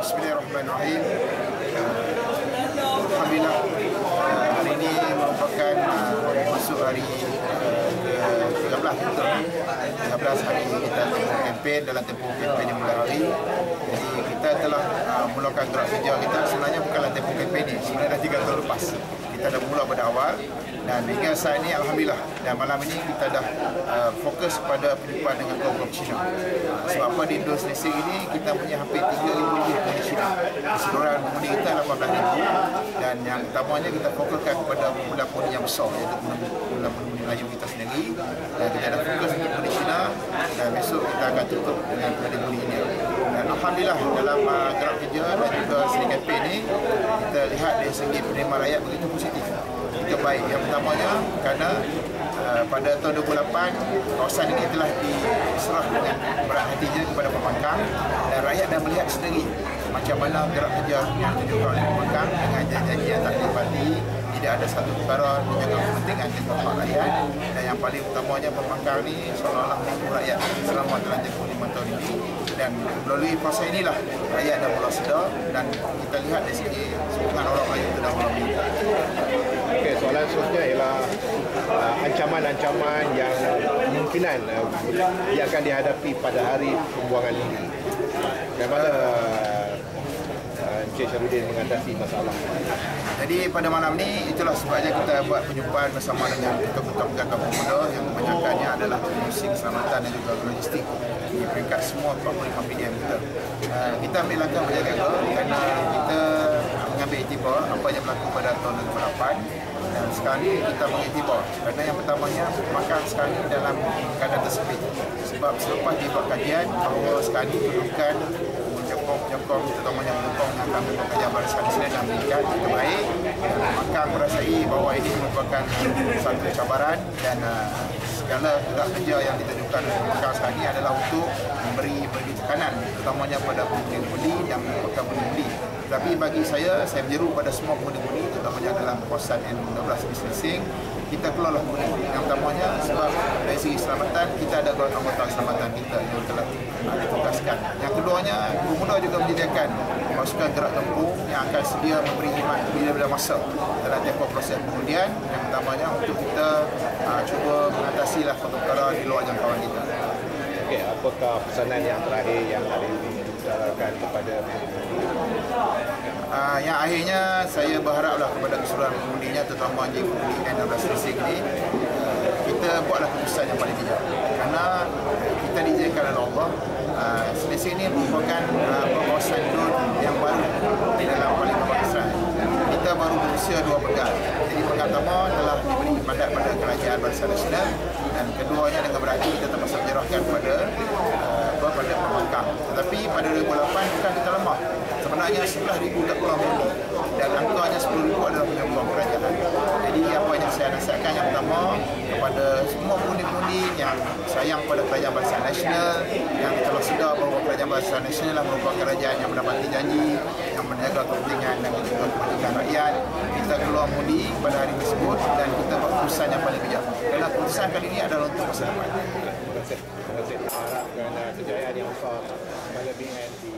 Bismillahirrahmanirrahim. Alhamdulillah, hari ini merupakan masuk hari ke-13 hari kita kempen dalam tempoh kempen yang mulai hari. Jadi kita telah mulakan gerak kerja kita sebenarnya bukanlah tempoh kempen ini, sebenarnya dah 3 tahun lepas. Kita dah mula pada awal dan hingga saat ini alhamdulillah, dan malam ini kita dah fokus pada penjumpaan dengan kaum Cina. Sebab apa di Indonesia ini kita punya hampir 3,000 lebih penghuni Cina. Keseluruhan penghuni kita 18,000 dan yang utamanya kita fokuskan kepada penghuni yang besar, iaitu penghuni Melayu kita sendiri, dan kita dah fokus untuk penghuni Cina dan besok kita akan tutup dengan penghuni India. Dan alhamdulillah dalam gerak kerja dan juga seni kempen ini kita lihat dari segi penerimaan rakyat begitu positif. Itu baik. Yang pertamanya kerana pada tahun 2008 kawasan ini telah diserah dengan berat hatinya kepada pembangkang dan rakyat dah melihat sendiri macam mana gerak kerja yang ditunjukkan oleh pembangkang dengan janji-janji yang tak ditepati, tidak ada satu perkara menjaga kepentingan tempat rakyat, dan yang paling utamanya pembangkang ini seolah-olah menipu rakyat selama dalam tempoh 5 tahun ini. Dan melalui proses inilah rakyat dah mula sedar dan kita lihat dari segi sokongan orang Melayu itu dah mula meningkat. Okey, soalan seterusnya ialah ancaman-ancaman yang kemungkinan yang akan dihadapi pada hari pembuangan ini. Bagaimana Encik Syarudin mengatasi masalah? Jadi pada malam ni itulah sebabnya kita buat perjumpaan bersama dengan ketua-ketua Pegawai Pemuda yang kebanyakannya adalah pengurusi keselamatan dan juga logistik di peringkat semua 45 PDM kita. Kita ambil langkah berjaga-jaga kerana kita mengambil iktibar apa yang berlaku pada tahun 2008 dan sekarang ni kita mengiktibar kerana yang pertamanya makan sekarang ni dalam keadaan tersepit sebab selepas dibuat kajian bahawa sekarang ni kedudukan penyokong terutamanya penyokong yang akan melakukan kajian barisan Islam dan meningkat itu baik. Maka merasai bahawa ini merupakan satu cabaran dan segala gerak kerja yang ditunjukkan oleh pembangkang sekarang ini adalah untuk memberi tekanan terutamanya pada pengundi-pengundi dan merupakan pengundi. Tapi bagi saya menyeru pada semua pengundi-pengundi terutamanya dalam kawasan N16 masing-masing, kita keluarlah pengundi. Yang utamanya sebab dari segi keselamatan kita ada anggota keselamatan kita yang telah ditugaskan. Yang keduanya, pemuda juga menyediakan pasukan gerak tempur yang akan sedia memberi khidmat bila-bila masa dalam tempoh proses pengundian. Yang utamanya untuk kita cuba mengatasilah perkara di luar jangkauan kita. Okey, apakah pesanan yang terakhir yang ada diutarakan kepada yang akhirnya saya berharaplah kepada keseluruhan pengundinya terutama pengundi N16 Racing ini kita buatlah keputusan yang paling bijak kerana kita diizinkan oleh Allah. Selesai ini merupakan kawasan drone yang baru di dalam Parlimen Israel. Kita baru berusia 2 pekan. Jadi pekan pertama telah diberi mandat pada Kerajaan Barisan Nasional dan keduanya dengan berarti kita terpaksa menyerahkan pada pembangkang. Tetapi pada 2008 bukan kita lemah. Sebenarnya 11,000 tak pulang mengundi dan angkanya 10,000 adalah penyokong kerajaan. Jadi apa yang saya nasihatkan yang pertama kepada semua pengundi-pengundi yang sayang pada Kerajaan Barisan Nasional, yang telah sedar bahawa Kerajaan Barisan Nasional merupakan kerajaan yang menepati janji, yang menjaga kepentingan dan juga kepentingan rakyat. Kita keluar mengundi pada hari tersebut dan kita buat keputusan yang paling bijak. Kerana keputusan kali ini adalah untuk masa depan. Terima kasih. Harapkan kejayaan yang besar kelebihan di